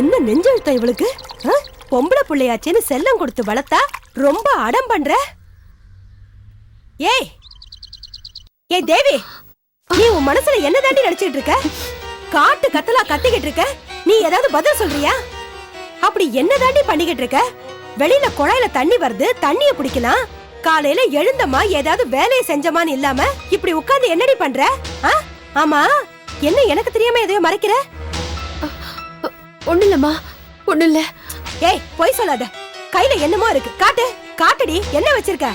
என்ன நெஞ்செழுத்தம் இவளுக்கு? பொம்பளை புள்ளையாச்சேன்னு செல்லம் கொடுத்து வளர்த்தா ரொம்ப அடம் பண்ற. ஏய் ஏய் தேவி, நீ உன் மனசுல என்ன தாண்டி நினைச்சிட்டு இருக்க? காட்டு கத்தலா கத்திக்கிட்டு இருக்க, நீ ஏதாவது பதில் சொல்றியா? அப்படி என்ன தாண்டி பண்ணிக்கிட்டு இருக்க? வெளியில குழாயில தண்ணி வருது, தண்ணிய பிடிக்கலாம். காலையில எழுந்தமா ஏதாவது வேலையை செஞ்சமான்னு இல்லாம இப்படி உட்கார்ந்து என்னடி பண்ற? ஆமா, என்ன எனக்கு தெரியாம எதையோ மறைக்கிற? ஒண்ணு இல்லம்மா, ஒண்ணு இல்ல. ஏய் பொய் சொல்லாத, கையில என்னமோ இருக்கு, காட்டு காட்டுடி, என்ன வச்சிருக்க?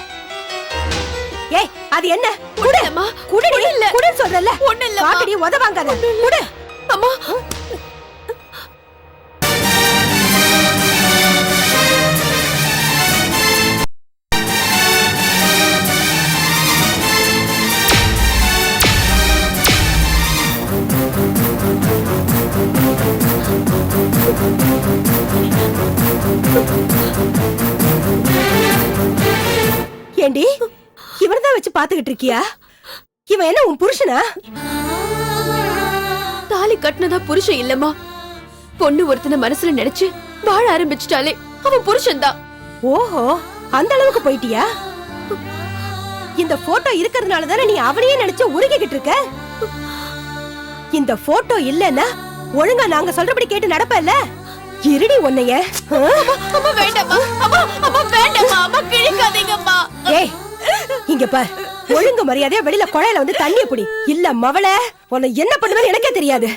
ஏய் அது என்ன? குடுமா, குடுடி, குடு சொல்றல. ஒண்ணு இல்ல, காட்டுடி, உதவாங்காத, குடு. அம்மா ஏண்டி இவர்தான் வச்சு பாத்துக்கிட்டு இருக்கியா? இவன் என்ன உன் புருஷனா? தாலி கட்டினதா புருஷன் இல்லம்மா, பொண்ணு ஒருத்தனை மனசுல நினைச்சு வாழ ஆரம்பிச்சுட்டாலே அவன் புருஷன் தான். ஓஹோ, அந்த அளவுக்கு போயிட்டியா? இந்த போட்டோ இருக்கிறதுனால தானே நீ அவனையே நினைச்சு உருகிக்கிட்டு இருக்க. இந்த போட்டோ இல்லன்னா ஒழுங்கா நாங்க சொல்றபடி கேட்டு நடப்பல்ல. இருடி உன்னைய. அம்மா வேண்டாம்மா, அம்மா அம்மா வேண்டாம்மா, அம்மா கிழிக்காதீங்கம்மா. ஏய் இங்க பார், ஒழுங்கு மரியாதையா வெளியில குழையில வந்து தண்ணிய புடி. இல்ல மவள உன்னை என்ன பண்ணுவேன்னு எனக்கே தெரியாது.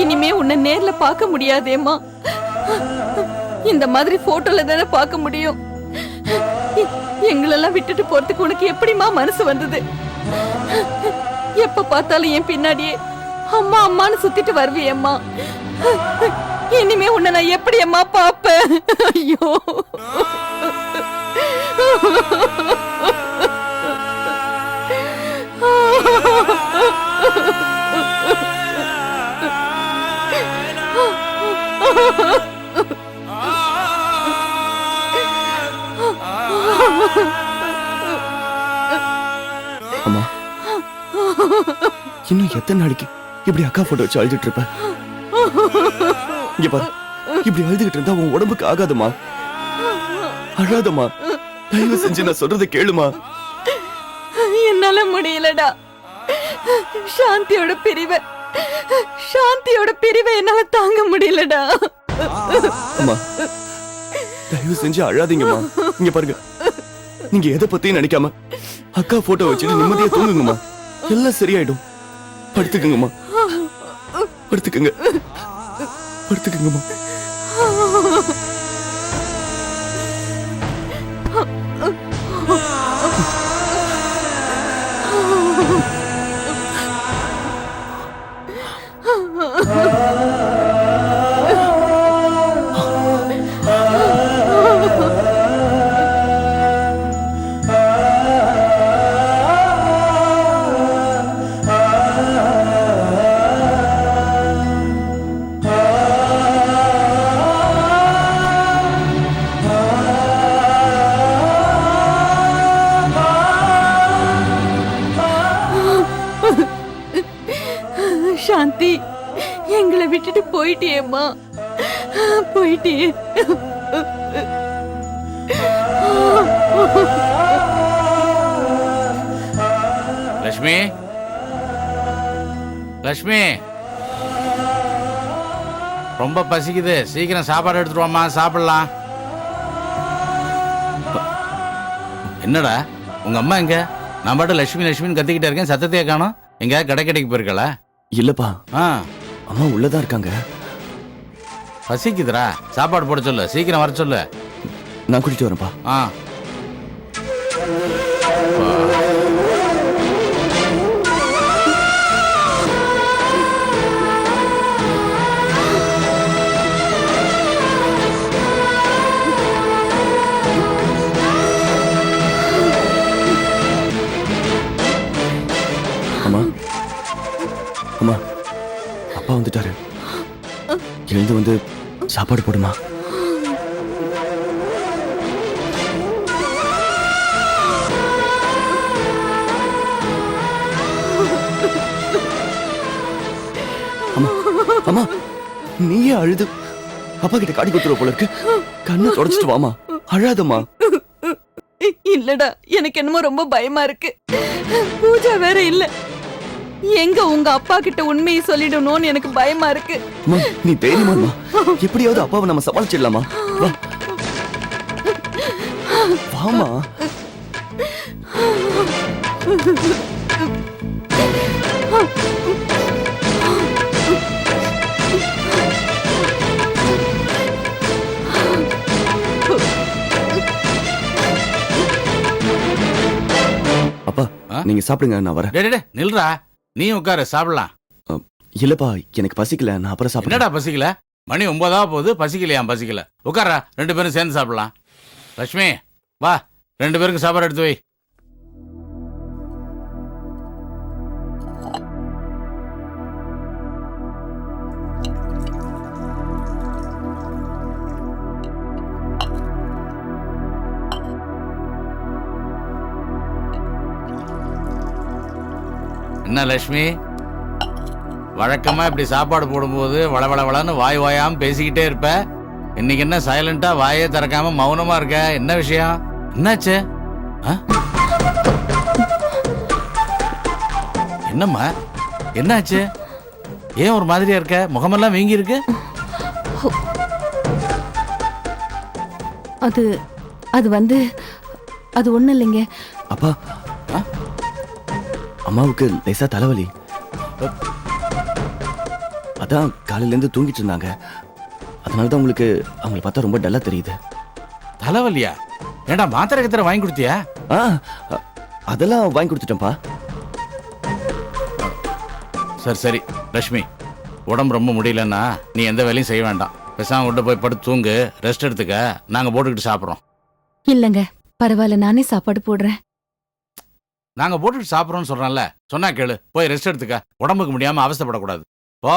இனிமே உன்னை நேர்ல பார்க்க முடியாதேம்மா, இந்த மாதிரி போட்டோல தானே பார்க்க முடியும். எங்களெல்லாம் விட்டுட்டு போறதுக்கு உனக்கு எப்படிமா மனசு வந்தது? எப்ப பார்த்தாலும் என் பின்னாடியே அம்மா அம்மான்னு சுத்திட்டு வருவியம்மா. இனிமே உன்னை நான் எப்படி அம்மா பாப்பேன்? ஐயோ அம்மா, இன்னும் எத்தனை நாளைக்கு இப்படி அக்கா போட்டோ வச்சு அழுதுட்டு இருப்ப? இங்க பாரு, இப்படி அழுதுகிட்டு இருந்தா உன் உடம்புக்கு ஆகாதம்மா. அழாதம்மா, தயவு செஞ்சு நான் சொல்றதை கேளுமா. என்னால முடியலடா. சாந்தியோட பிரிவை என்னால தாங்க முடியலடா. அம்மா, தயவு செஞ்சு அழாதீங்கம்மா. இங்க பாருங்க, நீங்க எதை பத்தியும் நினைக்காம அக்கா போட்டோ வச்சுட்டு நிம்மதியா தூங்குங்கம்மா. எல்லாம் சரியாயிடும். படுத்துக்குங்கம்மா, படுத்துக்குங்க, படுத்துக்குங்கம்மா. போயிட்டியேம்மா, போயிட்டியே. லட்சுமி, லட்சுமி, ரொம்ப பசிக்குது, சீக்கிரம் சாப்பாடு எடுத்துட்டு வாம்மா, சாப்பிடலாம். என்னடா உங்க அம்மா எங்க? நான் பாட்டு லட்சுமி லட்சுமின்னு கத்திக்கிட்டே இருக்கேன், சத்தத்தையே காணோம். எங்க கடைக்கு போயிருக்கல? இல்லப்பா, ஆ, அம்மா உள்ளதான் இருக்காங்க. பசிக்குதுடா, சாப்பாடு போட சொல்லு, சீக்கிரம் வர சொல்லு. நான் கூட்டிட்டு வரேன்ப்பா. ஆ, அம்மா, அம்மா, அப்பா வந்துட்டாரு. எழுந்து வந்து சாப்பாடு போடுமா. அம்மா, அம்மா, நீயே அழுது அப்பா கிட்ட காட்டி கொடுத்துருவ போல இருக்கு. கண்ணை தொடச்சிட்டு வாமா, அழாதம்மா. இல்லடா, எனக்கு என்னமோ ரொம்ப பயமா இருக்கு. பூஜா வேற இல்ல. எங்க உங்க அப்பா கிட்ட உண்மையை சொல்லிடணும்னு எனக்கு பயமா இருக்கு. அம்மா, நீ தைரியமா, எப்படியாவது அப்பாவை நம்ம சமாளிச்சிடலாமா. வா, வாமா. அப்பா, நீங்க சாப்பிடுங்க, நான் வரேன். டேய், டேய், டேய், நில்றா, நீ உட்காரு, சாப்பிடலாம். இல்லப்பா, எனக்கு பசிக்கல, நான் அப்புறம் சாப்பிடுறேன். என்னடா பசிக்கல? மணி 9 போகுது, பசிக்கலையா? பசிக்கல, உட்காரா, 2 பேரும் சேர்ந்து சாப்பிடலாம். லட்சுமி, வா, 2 பேருக்கு சாப்பாடு எடுத்து வை. என்ன லட்சுமி, வழக்கமா இப்படி சாப்பாடு போடும்போது வளவளன்னு வாய் வாயாம பேசிக்கிட்டே இருப்ப. இன்னைக்கு என்ன சைலண்டா வாயே திறக்காம மௌனமா இருக்க? என்ன விஷயம்? என்னாச்சு? என்னம்மா, என்னாச்சு? ஏன் ஒரு மாதிரியா இருக்க? முகமெல்லாம் வீங்கி இருக்கு. அது வந்து அது ஒண்ணு இல்லைங்க அப்பா. அம்மாவுக்கு லேசா தலைவலி, அதான் காலையில இருந்து தூங்கிட்டு இருந்தாங்க. அதனாலதான் உங்களுக்கு அவங்களை பார்த்தா ரொம்ப டல்லா தெரியுது. தலைவலியா? ஏண்டா மாத்திரை கத்திர வாங்கி கொடுத்தியா? அதெல்லாம் வாங்கி கொடுத்துட்டேன்ப்பா. சரி சரி லட்சுமி, உடம்பு ரொம்ப முடியலன்னா நீ எந்த வேலையும் செய்ய வேண்டாம். பேசாம விட்டு போய் படுத்து தூங்கு, ரெஸ்ட் எடுத்துக்க. நாங்க போட்டுக்கிட்டு சாப்பிட்றோம். இல்லங்க, பரவாயில்ல, நானே சாப்பாடு போடுறேன். நாங்க போட்டுக்கிட்டு சாப்பிட்றோம்னு சொல்றேன்ல, சொன்னா கேளு. போய் ரெஸ்ட் எடுத்துக்க, உடம்புக்கு முடியாம அவஸ்தைப்படக்கூடாது. போ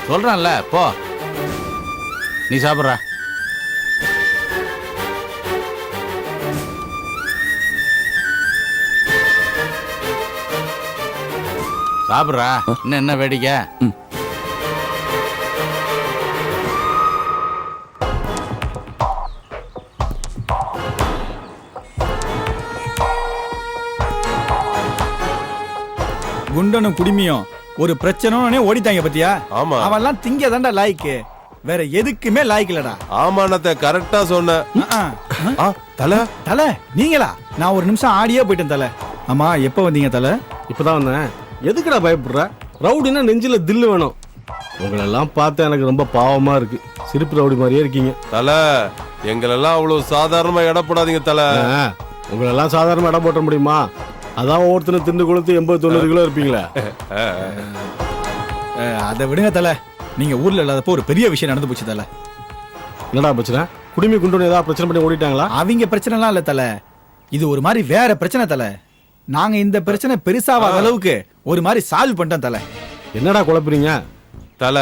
சொல்றேன்ல, போ. நீ சாப்பிட்ற. சாப்பிட்ற. இன்னும் என்ன வேடிக்கை? குண்டனும் குடிமியும் ஒரு பிரச்சனை ஓடிட்டாங்க பத்தியா? ஆமா, அவன்லாம் திங்க தாண்டா லாய்க்கு, வேற எதுக்குமே லாய்க்கு இல்லடா. ஆமாண்ணத்தை கரெக்டா சொன்ன. தல தல நீங்களா? நான் ஒரு நிமிஷம் ஆடியே போயிட்டேன் தல. ஆமா, எப்ப வந்தீங்க தல? இப்பதான் வந்தேன். எதுக்குடா பயப்படுற? ரவுடினா நெஞ்சில தில்லு வேணும். உங்களெல்லாம் பார்த்தா எனக்கு ரொம்ப பாவமா இருக்கு. சிரிப்பு ரவுடி மாதிரியே இருக்கீங்க. தல, எங்களெல்லாம் அவ்வளவு சாதாரணமா இட போடாதீங்க தல. உங்களெல்லாம் சாதாரணமா இடம் போட்ட முடியுமா? அதான் ஒவ்வொருத்தரும் திண்டு கொளுத்து 80-90 கிலோ இருப்பீங்களே. அதை விடுங்க தல. நீங்க ஊர்ல இல்லாதப்போ ஒரு பெரிய விஷயம் நடந்து போச்சு தல. என்னடா பிரச்சனை? குடிமை குண்டு ஏதாவது பிரச்சனை பண்ணி ஓடிட்டாங்களா? அவங்க பிரச்சனைலாம் இல்ல தல, இது ஒரு மாதிரி வேற பிரச்சனை தல. நாங்க இந்த பிரச்சனை பெருசாவாத அளவுக்கு ஒரு மாதிரி சால்வ் பண்ணிட்டோம் தல. என்னடா குழப்பறீங்க? தல,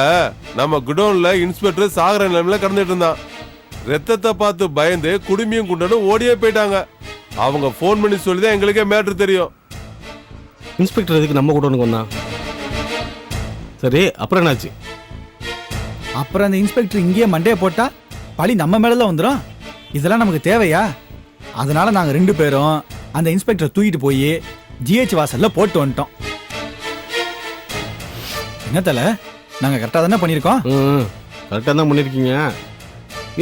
நம்ம குடோன்ல இன்ஸ்பெக்டர் சாகர நிலைமையில கடந்துட்டு இருந்தான். ரத்தத்தை பார்த்து பயந்து குடுமியும் குண்டனும் ஓடியே போயிட்டாங்க. அவங்க போன் பண்ணி சொல்லிதான் எங்களுக்கே மேட்ரு தெரியும். இன்ஸ்பெக்டர் எதுக்கு நம்ம குடோனுக்கு வந்தான்? சரி, அப்புறம் என்னாச்சு? அப்புறம் அந்த இன்ஸ்பெக்டர் இங்கேயே மண்டையை போட்டா பழி நம்ம மேலதான் வந்துடும். இதெல்லாம் நமக்கு தேவையா? அதனால நாங்க 2 பேரும் அந்த இன்ஸ்பெக்டரை தூக்கிட்டு போய் ஜிஹெச் வாசல்ல போட்டு வந்துட்டோம். என்ன தல, நாங்க கரெக்டா தானே பண்ணிருக்கோம்? கரெக்டாக தான் பண்ணியிருக்கீங்க.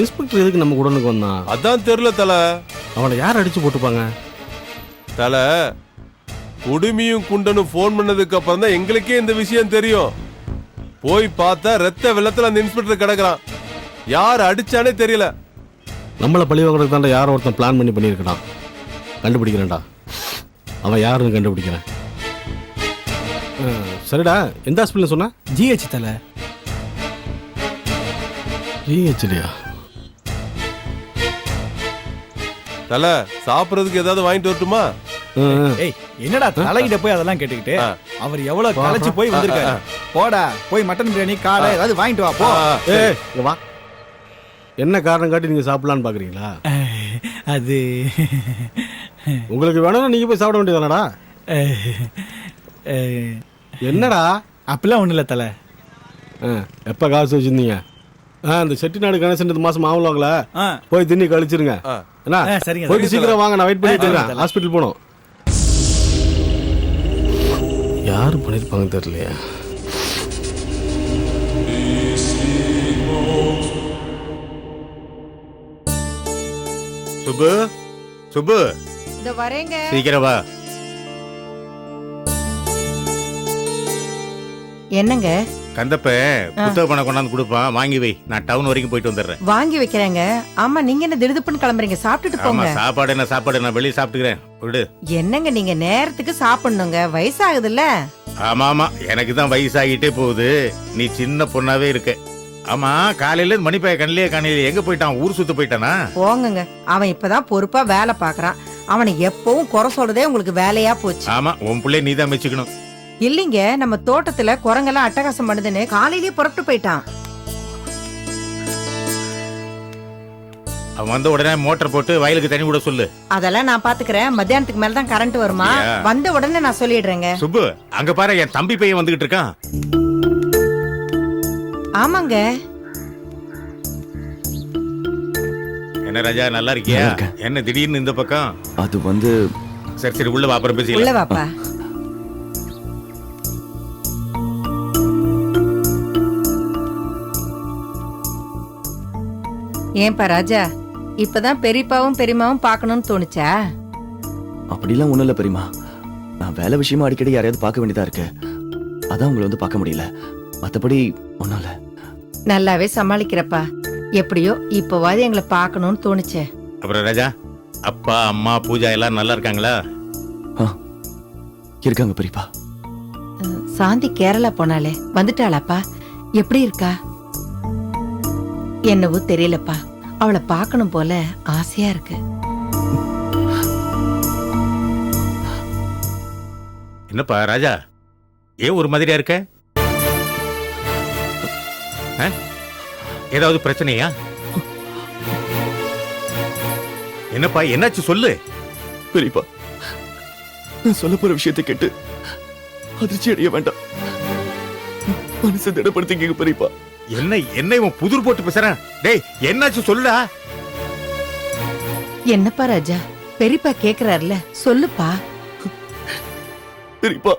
இன்ஸ்பெக்டர் எதுக்கு நம்ம குடனுக்கு வந்தான்? அதான் தெரியல தல. அவனை யார் அடிச்சு போட்டுப்பாங்க? தல, குடுமியும் குண்டனும் ஃபோன் பண்ணதுக்கு அப்புறம் தான் எங்களுக்கே இந்த விஷயம் தெரியும். போய் பார்த்தா ரத்த வெள்ளத்துல அந்த இன்ஸ்பெக்டர் கிடக்குறான். யார் அடிச்சானே தெரியல. நம்மளை பழி வாங்குறதுக்கு தாண்டா யாரோ ஒருத்தன் பிளான் பண்ணி பண்ணியிருக்கடான். கண்டுபிடிக்கிறேன்டா, அவன் யாருன்னு கண்டுபிடிக்கிறேன். சரிடா, எந்த ஹாஸ்பிட்டல் சொன்ன? ஜிஹெச் தல. ஜிஹெச்லையா? தல, சாப்பிடறதுக்கு ஏதாவது வாங்கிட்டு வரட்டுமா? ஏய், என்னடா தலைகிட்ட போய் அதெல்லாம் கேட்டுக்கிட்டு? அவர் எவ்வளவு களைச்சு போய் வந்திருக்காரு. போடா, போய் மட்டன் பிரியாணி காடை ஏதாவது வாங்கிட்டு வா போ. இங்க வா. என்ன காரணம் காட்டி நீங்க சாப்பிடலான்னு பாக்குறீங்களா? அது உங்களுக்கு வேணும்னா நீங்க போய் சாப்பிட வேண்டியதானடா. என்னடா? அப்படிலாம் ஒண்ணு இல்ல தல. எப்ப காசு வச்சிருந்தீங்க? இந்த செட்டிநாடு கணேசன் இந்த மாசம் ஆகலாங்களா? போய் தின்னி கழிச்சிருங்க. என்ன? சரிங்க. போயிட்டு சீக்கிரம் வாங்க, நான் வெயிட் பண்ணிட்டு இருக்கேன். ஹாஸ்பிட்டல் போகணும். யாரு பண்ணிருப்பாங்க தெரியலையா? சுப்பு, சுப்பு, இந்த வரேங்க. சீக்கிரம் வா. என்னங்க? கந்தப்ப புத்தக பணம் கொண்டாந்து கொடுப்பான், வாங்கி வை. நான் டவுன் வரைக்கும் போயிட்டு வந்துடுறேன். வாங்கி வைக்கிறேங்க. ஆமா, நீங்க என்ன திடுதுப்புன்னு கிளம்புறீங்க? சாப்பிட்டுட்டு ஆமா, போங்க. சாப்பாடு நான் வெளியே சாப்பிட்டுக்கிறேன். விடு. என்னங்க நீங்க நேரத்துக்கு சாப்பிடணுங்க, வயசாகுதுல்ல. ஆமா, எனக்கு தான் வயசாகிட்டே போகுது. நீ சின்ன பொண்ணாவே இருக்க. ஆமா, காலையில மணிப்பாய கண்ணிலே காணையில எங்க போயிட்டான்? ஊர் சுத்த போயிட்டானா? போங்கங்க, அவன் இப்பதான் பொறுப்பா வேலை பாக்குறான். அவனை எப்பவும் குறை சொல்றதே உங்களுக்கு வேலையா போச்சு. ஆமா, உன் பிள்ளை நீ தான் மெச்சுக்கணும். இல்லைங்க, நம்ம தோட்டத்துல குரங்கெல்லாம் அட்டகாசம் பண்ணுதுன்னு காலையிலேயே புறப்பட்டு போயிட்டான். அவன் வந்த உடனே மோட்டர் போட்டு வயலுக்கு தண்ணி விட சொல்லு. அதெல்லாம் நான் பாத்துக்கிறேன். மத்தியானத்துக்கு மேலதான் கரண்ட் வருமா? வந்த உடனே நான் சொல்லிடுறேங்க. சுப்பு, அங்க பாரு, என் தம்பி பையன் வந்துகிட்டு இருக்கான். ஆமாங்க. என்ன ராஜா, நல்லா இருக்கியா? நல்லா இருக்கேன். என்ன திடீர்னு இந்த பக்கம்? அது வந்து சரி உள்ள வா, அப்புறம் உள்ள பேசிக்கலாம். வாப்பா. ஏன்பா ராஜா, இப்பதான் பெரியப்பாவும் பெரியமாவும் பார்க்கணும்னு தோணுச்சா? அப்படிலாம் ஒண்ணும் இல்ல பெரியமா. நான் வேலை விஷயமா அடிக்கடி யாரையாவது பார்க்க வேண்டியதா இருக்கு. அதான் உங்களை வந்து பார்க்க முடியல. மத்தபடி ஒண்ணும் இல்ல. நல்லாவே சமாளிக்கிறப்பா. எப்படியோ இப்பவாது எங்களை பார்க்கணும்னு தோணுச்சே. அப்புறம் ராஜா, அப்பா அம்மா பூஜா எல்லாம் நல்லா இருக்காங்களா? இருக்காங்க பெரியப்பா. சாந்தி கேரளா போனாலே, வந்துட்டாளாப்பா? எப்படி இருக்கா? என்னவோ தெரியலப்பா, அவளை பார்க்கணும் போல ஆசையா இருக்கு. என்னப்பா ராஜா, ஏன் ஒரு மாதிரியா இருக்க? ஏதாவது பிரச்சனையா? என்னப்பா, என்னாச்சு சொல்லு. பெரியப்பா, நான் சொல்ல போற விஷயத்தை கேட்டு அதிர்ச்சி அடைய வேண்டாம். மனசை திடப்படுத்திக்க பெரியப்பா. என்ன இவன் புதிர் போட்டு பேசுறான்? டேய், என்னாச்சு சொல்லுடா. என்னப்பா ராஜா, பெரியப்பா கேக்குறாருல, சொல்லுப்பா. பெரியப்பா,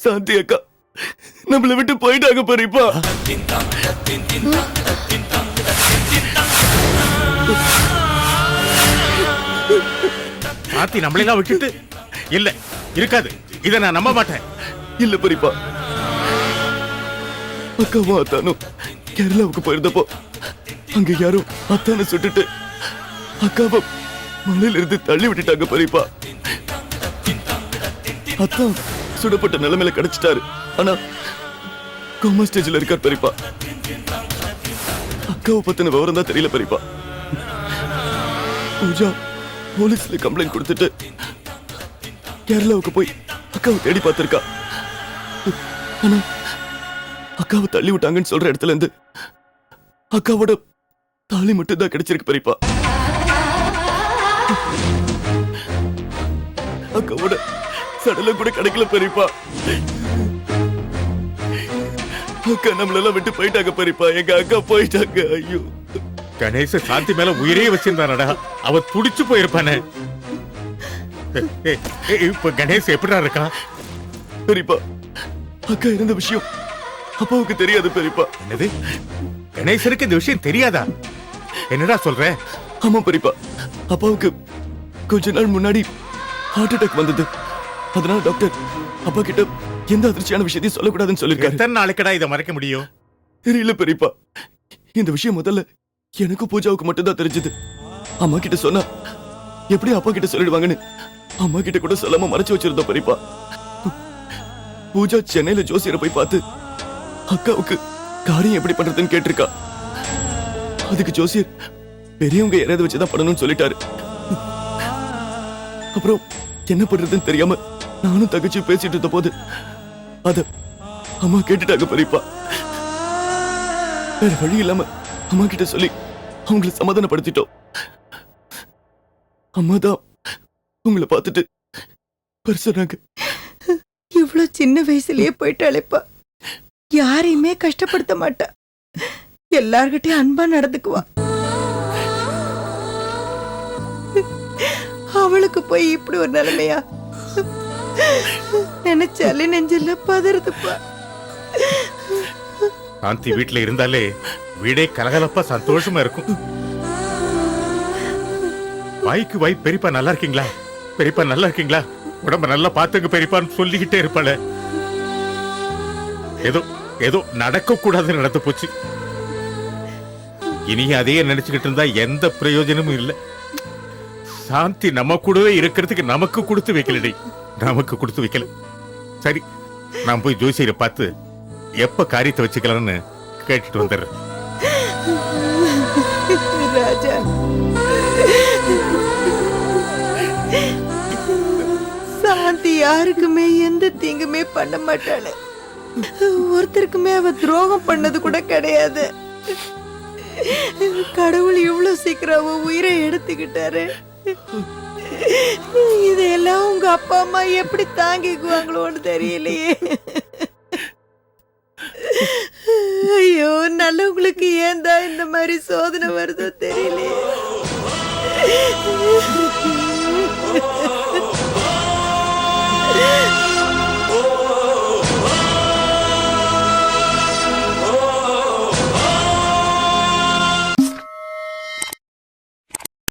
சாந்தி அக்கா நம்மளை விட்டு போயிட்டாங்க பெரியப்பா. சாந்தி நம்மளெல்லாம் விட்டுட்டு? இல்ல, இருக்காது. இதை நான் நம்ப மாட்டேன். இல்ல பெரியப்பா, அக்காவும் அத்தானும் கேரளாவுக்கு போயிருந்தப்போ அங்க யாரும் அத்தானை சுட்டுட்டு அக்காவை மலையில இருந்து தள்ளி விட்டுட்டாங்க பெரியப்பா. அத்தான் சுடப்பட்ட நிலைமையில கிடைச்சிட்டாரு. ஆனா கோமா ஸ்டேஜ்ல இருக்கார் பெரியப்பா. அக்காவை பத்தின விவரம் தான் தெரியல பெரியப்பா. பூஜா போலீஸ்ல கம்ப்ளைண்ட் கொடுத்துட்டு கேரளாவுக்கு போய் அக்காவை தேடி பார்த்திருக்கா. ஆனா அக்காவை தள்ளி விட்டாங்கன்னு சொல்ற இடத்துல இருந்து அக்காவோட தாலி மட்டும் தான் கிடைச்சிருக்கு பெரியப்பா. அக்காவோட சடலம் கூட கிடைக்கல பெரியப்பா. அக்கா நம்மளெல்லாம் விட்டு போயிட்டாங்க பெரியப்பா. எங்க அக்கா போயிட்டாங்க. ஐயோ, கணேச சாந்தி மேல உயிரே வச்சிருந்தானடா, அவ துடிச்சு போயிருப்பானே. இப்ப கணேஷ் எப்படிடா இருக்கான்? பெரியப்பா, அக்கா இருந்த விஷயம் அப்பாவுக்கு தெரியாது பெரியப்பா. என்னது, கணேசனுக்கு இந்த விஷயம் தெரியாதா? என்னடா சொல்ற? ஆமா பெரியப்பா, அப்பாவுக்கு கொஞ்ச நாள் முன்னாடி ஹார்ட் அட்டாக் வந்தது. அதனால டாக்டர் அப்பா கிட்ட எந்த அதிர்ச்சியான விஷயத்தையும் சொல்லக்கூடாதுன்னு சொல்லிருக்காரு. எத்தனை நாளைக்குடா இதை மறைக்க முடியும்? தெரியல பெரியப்பா. இந்த விஷயம் முதல்ல எனக்கும் பூஜாவுக்கு மட்டும்தான் தெரிஞ்சது. அம்மா கிட்ட சொன்னா எப்படி அப்பா கிட்ட சொல்லிடுவாங்கன்னு அம்மா கிட்ட கூட சொல்லாம மறைச்சு வச்சிருந்தோம் பெரியப்பா. பூஜா சென்னையில ஜோசியரை போய் பார்த்து அக்காவுக்கு காரியம் எப்படி பண்றதுன்னு கேட்டிருக்கா. அதுக்கு ஜோசியர் பெரியவங்க யாராவது வச்சுதான் பண்ணணும்னு சொல்லிட்டாரு. அப்புறம் என்ன பண்றதுன்னு தெரியாம நானும் தகச்சு பேசிட்டு இருந்த போது அத அம்மா கேட்டுட்டாங்க பெரியப்பா. வேற வழி இல்லாம அம்மா கிட்ட சொல்லி அவங்களை சமாதானப்படுத்திட்டோம். அம்மா தான் உங்களை பார்த்துட்டு சொன்னாங்க. இவ்வளவு சின்ன வயசுலயே போயிட்டாளேப்பா. யாரையுமே கஷ்டப்படுத்த மாட்டா, எல்லார்கிட்டயும் அன்பா நடந்துக்குவா. அவளுக்கு போய் இப்படி ஒரு நிலைமையா நினைச்சாலே நெஞ்சல பதறதுப்பா. சாந்தி வீட்டுல இருந்தாலே வீடே கலகலப்பா சந்தோஷமா இருக்கும். வாய்க்கு வாய் பெரியப்பா நல்லா இருக்கீங்களா, பெரியப்பா நல்லா இருக்கீங்களா, உடம்ப நல்லா பாத்துங்க பெரியப்பான்னு சொல்லிக்கிட்டே இருப்பாள. ஏதோ ஏதோ நடக்க கூடாது நடந்து போச்சு. இனி அதையே நினைச்சுக்கிட்டு இருந்தா எந்த பிரயோஜனமும் இல்லை. சாந்தி நம்ம கூடவே இருக்கிறதுக்கு நமக்கு கொடுத்து வைக்கலடி, நமக்கு கொடுத்து வைக்கல. சரி, நான் போய் ஜோசியரை பார்த்து எப்ப காரியத்தை வச்சுக்கலாம்னு கேட்டுட்டு வந்துடுறேன். ராஜா, சாந்தி யாருக்குமே எந்த தீங்குமே பண்ண மாட்டாளு. ஒருத்தருக்குமே அவ துரோகம் பண்ணது கூட கிடையாது. கடவுள் இவ்வளவு சீக்கிரம் அவ உயிரை எடுத்துக்கிட்டாரு. இதெல்லாம் உங்க அப்பா அம்மா எப்படி தாங்கிக்குவாங்களோன்னு தெரியலையே. ஐயோ, நல்லவங்களுக்கு ஏன் தான் இந்த மாதிரி சோதனை வருதோ தெரியலையே.